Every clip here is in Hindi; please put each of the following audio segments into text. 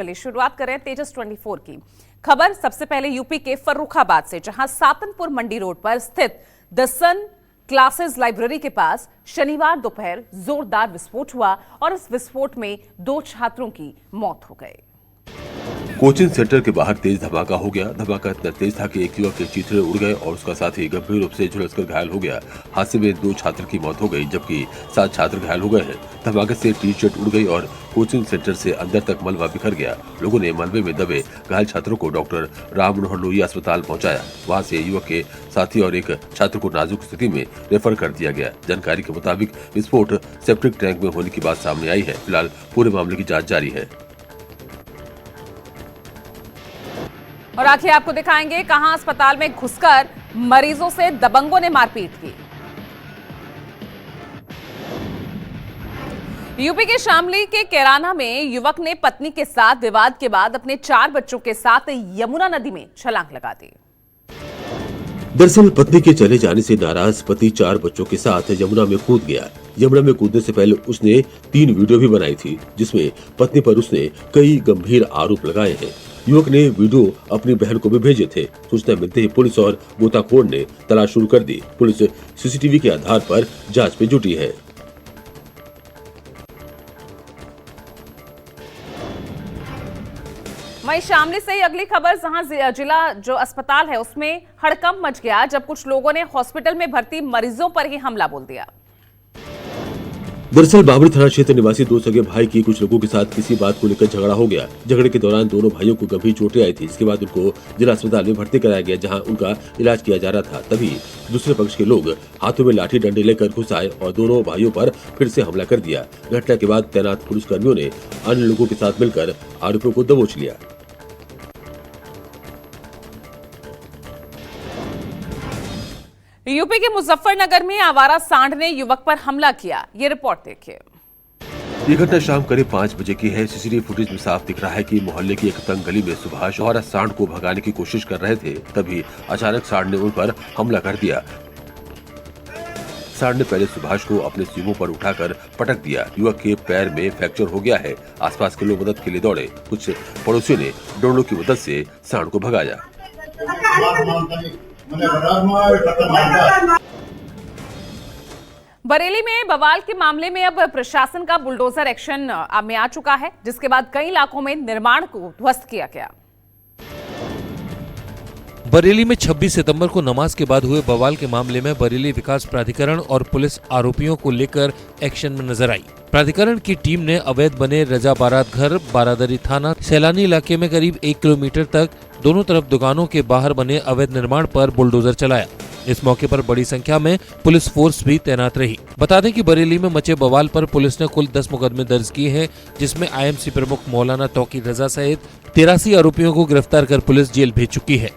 चलिए शुरुआत करें तेजस 24 की खबर। सबसे पहले यूपी के फर्रुखाबाद से, जहां सातनपुर मंडी रोड पर स्थित द सन क्लासेस लाइब्रेरी के पास शनिवार दोपहर जोरदार विस्फोट हुआ और इस विस्फोट में 2 छात्रों की मौत हो गई। कोचिंग सेंटर के बाहर तेज धमाका हो गया। धमाका इतना तेज था कि एक युवक के चीथड़े उड़ गए और उसका साथी गंभीर रूप से झुलसकर घायल हो गया। हादसे में 2 छात्र की मौत हो गई, जबकि 7 छात्र घायल हो गए हैं। धमाके से टी शर्ट उड़ गई और कोचिंग सेंटर से अंदर तक मलबा बिखर गया। लोगों ने मलबे में दबे घायल छात्रों को डॉक्टर राम मनोहर लोहिया अस्पताल पहुंचाया। वहां से युवक के साथी और एक छात्र को नाजुक स्थिति में रेफर कर दिया गया। जानकारी के मुताबिक विस्फोट सेप्टिक टैंक में होने की बात सामने आई है। फिलहाल पूरे मामले की जाँच जारी है। और आखिर आपको दिखाएंगे कहां अस्पताल में घुसकर मरीजों से दबंगों ने मारपीट की। यूपी के शामली के कैराना में युवक ने पत्नी के साथ विवाद के बाद अपने 4 बच्चों के साथ यमुना नदी में छलांग लगा दी। दरअसल पत्नी के चले जाने से नाराज पति 4 बच्चों के साथ यमुना में कूद गया। यमुना में कूदने से पहले उसने 3 वीडियो भी बनाई थी, जिसमें पत्नी पर उसने कई गंभीर आरोप लगाए हैं। युवक ने वीडियो अपनी बहन को भी भेजे थे। सूचना मिलते ही पुलिस और गोताखोर ने तलाश शुरू कर दी। पुलिस सीसीटीवी के आधार पर जांच में जुटी है। वहीं शामली से ही अगली खबर, जहां जिला जो अस्पताल है उसमें हड़कंप मच गया जब कुछ लोगों ने हॉस्पिटल में भर्ती मरीजों पर ही हमला बोल दिया। दरअसल बाबरी थाना क्षेत्र निवासी 2 सगे भाई की कुछ लोगों के साथ किसी बात को लेकर झगड़ा हो गया। झगड़े के दौरान दोनों भाइयों को गंभीर चोटें आई थी। इसके बाद उनको जिला अस्पताल में भर्ती कराया गया, जहां उनका इलाज किया जा रहा था। तभी दूसरे पक्ष के लोग हाथों में लाठी डंडे लेकर घुस आए और दोनों भाइयों पर फिर से हमला कर दिया। घटना के बाद तैनात पुलिसकर्मियों ने अन्य लोगों के साथ मिलकर आरोपियों को दबोच लिया। यूपी के मुजफ्फरनगर में आवारा सांड ने युवक पर हमला किया। ये रिपोर्ट देखिए। ये घटना शाम करीब 5 बजे की है। सीसीटीवी फुटेज में साफ दिख रहा है कि मोहल्ले की एक तंग गली में सुभाष आवारा सांड को भगाने की कोशिश कर रहे थे। तभी अचानक सांड ने उन पर हमला कर दिया। सांड ने पहले सुभाष को अपने सींगों पर उठाकर पटक दिया। युवक के पैर में फ्रैक्चर हो गया है। आसपास के लोग मदद के लिए दौड़े। कुछ पड़ोसियों ने डंडों की मदद से सांड को भगाया। बरेली में बवाल के मामले में अब प्रशासन का बुलडोजर एक्शन में आ चुका है, जिसके बाद कई इलाकों में निर्माण को ध्वस्त किया गया। बरेली में 26 सितंबर को नमाज के बाद हुए बवाल के मामले में बरेली विकास प्राधिकरण और पुलिस आरोपियों को लेकर एक्शन में नजर आई। प्राधिकरण की टीम ने अवैध बने रजा बारात घर बारादरी थाना सैलानी इलाके में करीब 1 किलोमीटर तक दोनों तरफ दुकानों के बाहर बने अवैध निर्माण पर बुलडोजर चलाया। इस मौके पर बड़ी संख्या में पुलिस फोर्स भी तैनात रही। बता दें कि बरेली में मचे बवाल पर पुलिस ने कुल 10 मुकदमे दर्ज किए हैं, जिसमें आईएमसी प्रमुख मौलाना तौकीर रजा सहित 83 आरोपियों को गिरफ्तार कर पुलिस जेल भेज चुकी है।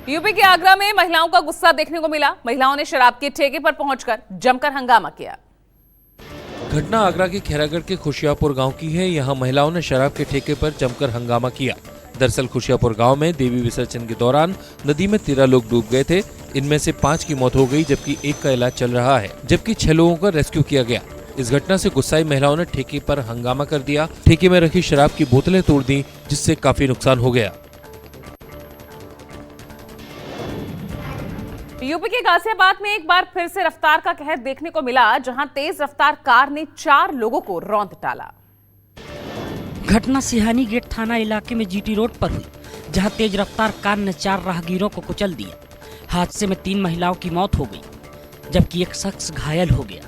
यूपी के आगरा में महिलाओं का गुस्सा देखने को मिला। महिलाओं ने शराब के ठेके पर पहुंचकर जमकर हंगामा किया। घटना आगरा के खैरागढ़ के खुशियापुर गांव की है। यहां महिलाओं ने शराब के ठेके पर जमकर हंगामा किया। दरअसल खुशियापुर गांव में देवी विसर्जन के दौरान नदी में 13 लोग डूब गए थे। इनमें से 5 की मौत हो गई, जबकि 1 का इलाज चल रहा है, जबकि 6 लोगों का रेस्क्यू किया गया। इस घटना से गुस्साई महिलाओं ने ठेके पर हंगामा कर दिया। ठेके में रखी शराब की बोतलें तोड़ दी, जिससे काफी नुकसान हो गया। यूपी के गाजियाबाद में एक बार फिर से रफ्तार का कहर देखने को मिला, जहां तेज रफ्तार कार ने 4 लोगों को रौंद डाला। घटना सिहानी गेट थाना इलाके में जीटी रोड पर हुई, जहां तेज रफ्तार कार ने 4 राहगीरों को कुचल दिया। हादसे में 3 महिलाओं की मौत हो गई, जबकि एक शख्स घायल हो गया।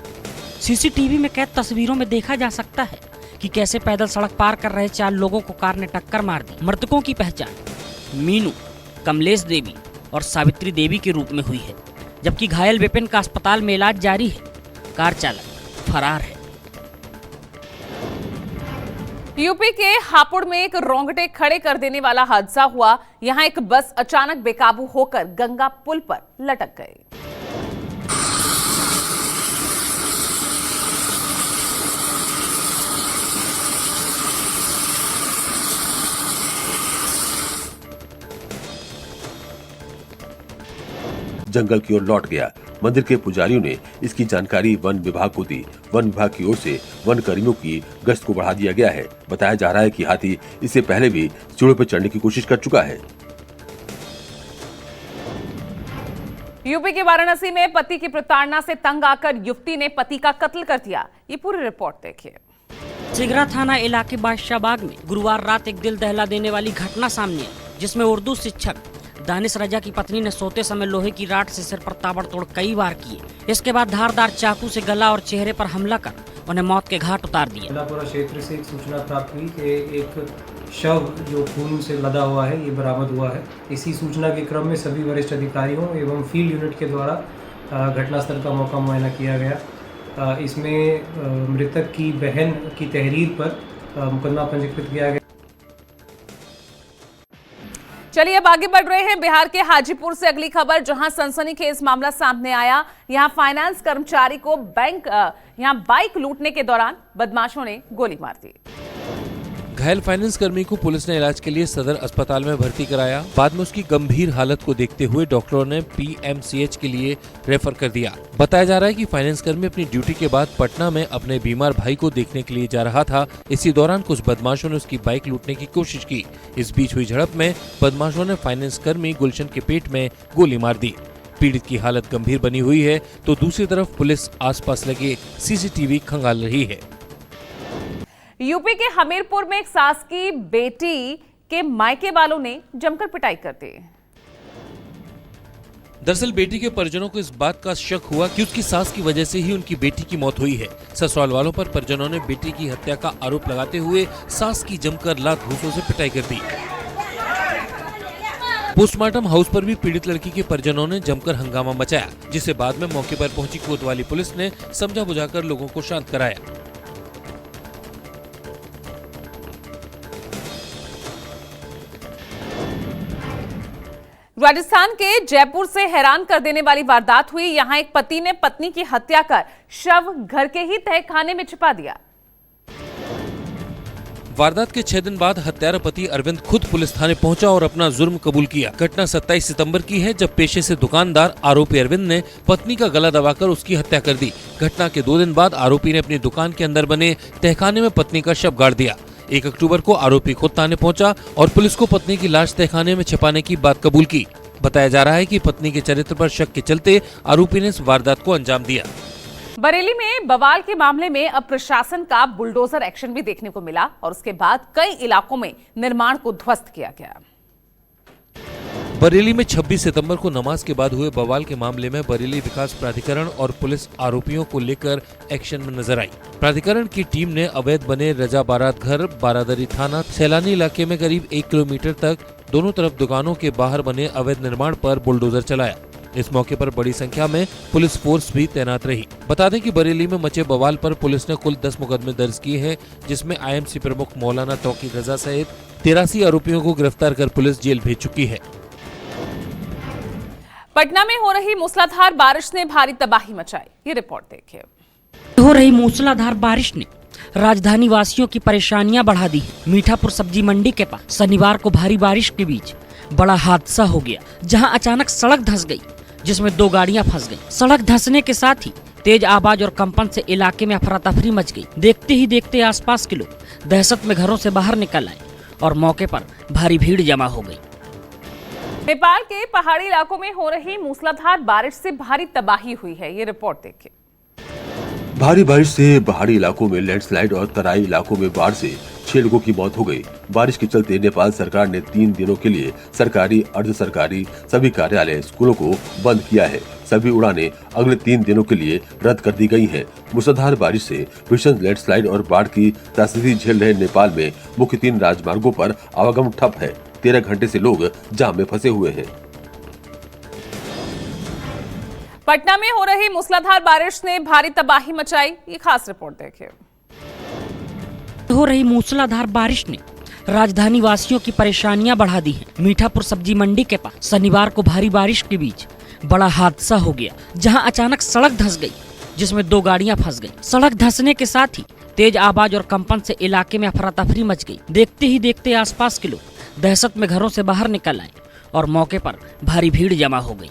सीसीटीवी में कैद तस्वीरों में देखा जा सकता है कि कैसे पैदल सड़क पार कर रहे 4 लोगों को कार ने टक्कर मार दी। मृतकों की पहचान मीनू, कमलेश देवी और सावित्री देवी के रूप में हुई है, जबकि घायल विपिन का अस्पताल में इलाज जारी है। कार चालक फरार है। यूपी के हापुड़ में एक रोंगटे खड़े कर देने वाला हादसा हुआ। यहां एक बस अचानक बेकाबू होकर गंगा पुल पर लटक गई। जंगल की ओर लौट गया। मंदिर के पुजारियों ने इसकी जानकारी वन विभाग को दी। वन विभाग की ओर से वन कर्मियों की गश्त को बढ़ा दिया गया है। बताया जा रहा है कि हाथी इससे पहले भी सीढ़ियों पर चढ़ने की कोशिश कर चुका है। यूपी के वाराणसी में पति की प्रताड़ना से तंग आकर युवती ने पति का कत्ल कर दिया। ये पूरी रिपोर्ट देखिए। सिगरा थाना इलाके बादशाहबाग में गुरुवार रात एक दिल दहला देने वाली घटना सामने आई, जिसमें उर्दू शिक्षक दानिश रजा की पत्नी ने सोते समय लोहे की राड से सिर पर ताबड़तोड़ कई बार किए। इसके बाद धारदार चाकू से गला और चेहरे पर हमला कर उन्हें मौत के घाट उतार दिया। कोल्हापुर क्षेत्र से एक सूचना प्राप्त हुई कि एक शव जो खून से लदा हुआ है ये बरामद हुआ है। इसी सूचना के क्रम में सभी वरिष्ठ अधिकारियों एवं फील्ड यूनिट के द्वारा घटनास्थल का मौका मुआयना किया गया। इसमें मृतक की बहन की तहरीर पर मुकदमा पंजीकृत किया गया। चलिए अब आगे बढ़ रहे हैं बिहार के हाजीपुर से अगली खबर, जहां सनसनीखेज मामला सामने आया। यहां फाइनेंस कर्मचारी को बाइक लूटने के दौरान बदमाशों ने गोली मार दी। घायल फाइनेंस कर्मी को पुलिस ने इलाज के लिए सदर अस्पताल में भर्ती कराया। बाद में उसकी गंभीर हालत को देखते हुए डॉक्टरों ने पीएमसीएच के लिए रेफर कर दिया। बताया जा रहा है कि फाइनेंस कर्मी अपनी ड्यूटी के बाद पटना में अपने बीमार भाई को देखने के लिए जा रहा था। इसी दौरान कुछ बदमाशों ने उसकी बाइक लूटने की कोशिश की। इस बीच हुई झड़प में बदमाशों ने फाइनेंस कर्मी गुलशन के पेट में गोली मार दी। पीड़ित की हालत गंभीर बनी हुई है, तो दूसरी तरफ पुलिस आसपास लगे सीसीटीवी खंगाल रही है। यूपी के हमीरपुर में एक सास की बेटी के मायके वालों ने जमकर पिटाई कर दी। दरअसल बेटी के परिजनों को इस बात का शक हुआ कि उसकी सास की वजह से ही उनकी बेटी की मौत हुई है। ससुराल वालों पर परिजनों ने बेटी की हत्या का आरोप लगाते हुए सास की जमकर लात घूंसों से पिटाई कर दी। पोस्टमार्टम हाउस पर भी पीड़ित लड़की के परिजनों ने जमकर हंगामा मचाया, जिसे बाद में मौके पर पहुंची कोतवाली पुलिस ने समझा बुझाकर लोगों को शांत कराया। राजस्थान के जयपुर से हैरान कर देने वाली वारदात हुई। यहां एक पति ने पत्नी की हत्या कर शव घर के ही तहखाने में छिपा दिया। वारदात के 6 दिन बाद हत्यारा पति अरविंद खुद पुलिस थाने पहुंचा और अपना जुर्म कबूल किया। घटना 27 सितंबर की है, जब पेशे से दुकानदार आरोपी अरविंद ने पत्नी का गला दबाकर उसकी हत्या कर दी। घटना के 2 दिन बाद आरोपी ने अपनी दुकान के अंदर बने तहखाने में पत्नी का शव गाड़ दिया। 1 अक्टूबर को आरोपी खुद थाने पहुंचा और पुलिस को पत्नी की लाश तहखाने में छिपाने की बात कबूल की। बताया जा रहा है कि पत्नी के चरित्र पर शक के चलते आरोपी ने इस वारदात को अंजाम दिया। बरेली में बवाल के मामले में अब प्रशासन का बुलडोजर एक्शन भी देखने को मिला और उसके बाद कई इलाकों में निर्माण को ध्वस्त किया गया। बरेली में 26 सितंबर को नमाज के बाद हुए बवाल के मामले में बरेली विकास प्राधिकरण और पुलिस आरोपियों को लेकर एक्शन में नजर आई। प्राधिकरण की टीम ने अवैध बने रजा बारात घर बारादरी थाना सैलानी इलाके में करीब 1 किलोमीटर तक दोनों तरफ दुकानों के बाहर बने अवैध निर्माण पर बुलडोजर चलाया। इस मौके पर बड़ी संख्या में पुलिस फोर्स भी तैनात रही। बता दें कि बरेली में मचे बवाल पर पुलिस ने कुल 10 मुकदमे दर्ज किए हैं, जिसमें आईएमसी प्रमुख मौलाना तौकीर रजा सहित 83 आरोपियों को गिरफ्तार कर पुलिस जेल भेज चुकी है। पटना में हो रही मूसलाधार बारिश ने भारी तबाही मचाई। ये रिपोर्ट देखिए। हो रही मूसलाधार बारिश ने राजधानी वासियों की परेशानियां बढ़ा दी है। मीठापुर सब्जी मंडी के पास शनिवार को भारी बारिश के बीच बड़ा हादसा हो गया, जहां अचानक सड़क धंस गई, जिसमें 2 गाड़ियां फंस गईं। सड़क धंसने के साथ ही तेज आवाज और कंपन से इलाके में अफरा तफरी मच गई। देखते ही देखते आसपास के लोग दहशत में घरों से बाहर निकल आए और मौके पर भारी भीड़ जमा हो गई। नेपाल के पहाड़ी इलाकों में हो रही मूसलाधार बारिश से भारी तबाही हुई है। ये रिपोर्ट देखिए। भारी बारिश से पहाड़ी इलाकों में लैंडस्लाइड और तराई इलाकों में बाढ़ से 6 लोगों की मौत हो गई। बारिश के चलते नेपाल सरकार ने 3 दिनों के लिए सरकारी, अर्ध सरकारी सभी कार्यालय, स्कूलों को बंद किया है। सभी उड़ानें अगले 3 दिनों के लिए रद्द कर दी गई हैं। मूसलाधार बारिश से भीषण लैंडस्लाइड और बाढ़ की त्रासदी झेल रहे नेपाल में मुख्य 3 राजमार्गों पर आवागमन ठप है। 13 घंटे से लोग जाम में फंसे हुए हैं। पटना में हो रही मूसलाधार बारिश ने भारी तबाही मचाई। ये खास रिपोर्ट देखिए। हो रही मूसलाधार बारिश ने राजधानी वासियों की परेशानियां बढ़ा दी हैं। मीठापुर सब्जी मंडी के पास शनिवार को भारी बारिश के बीच बड़ा हादसा हो गया, जहां अचानक सड़क धंस गई, जिसमें 2 गाड़ियां फंस गईं। सड़क धंसने के साथ ही तेज आवाज और कंपन से इलाके में अफरा तफरी मच गई। देखते ही देखते आसपास के लोग दहशत में घरों से बाहर निकल आए और मौके पर भारी भीड़ जमा हो गई।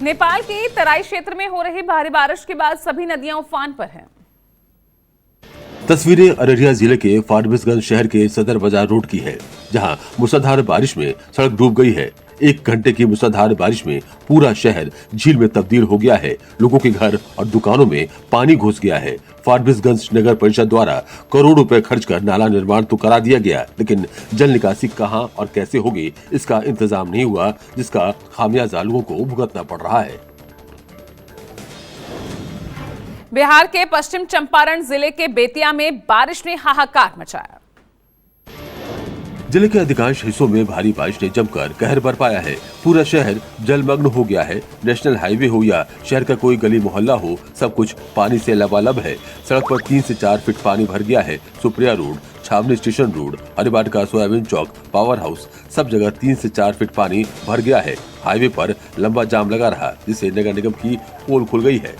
नेपाल के तराई क्षेत्र में हो रही भारी बारिश के बाद सभी नदियां उफान पर हैं। तस्वीरें अररिया जिले के फारबिसगंज शहर के सदर बाजार रोड की है, जहां मूसलाधार बारिश में सड़क डूब गई है। 1 घंटे की मूसलाधार बारिश में पूरा शहर झील में तब्दील हो गया है। लोगों के घर और दुकानों में पानी घुस गया है। फारबिसगंज नगर परिषद द्वारा करोड़ों रुपए खर्च कर नाला निर्माण तो करा दिया गया, लेकिन जल निकासी कहां और कैसे होगी इसका इंतजाम नहीं हुआ, जिसका खामियाजा लोगों को भुगतना पड़ रहा है। बिहार के पश्चिम चंपारण जिले के बेतिया में बारिश ने हाहाकार मचाया। जिले के अधिकांश हिस्सों में भारी बारिश ने जमकर कहर बरपाया है। पूरा शहर जलमग्न हो गया है। नेशनल हाईवे हो या शहर का कोई गली मोहल्ला हो, सब कुछ पानी से लबालब है। सड़क पर 3 से 4 फीट पानी भर गया है। सुप्रिया रोड, छावनी स्टेशन रोड, हरिबाट का सोयाबीन चौक, पावर हाउस, सब जगह 3 से 4 फीट पानी भर गया है। हाईवे पर लंबा जाम लगा रहा, जिससे नगर निगम की पोल खुल गई है।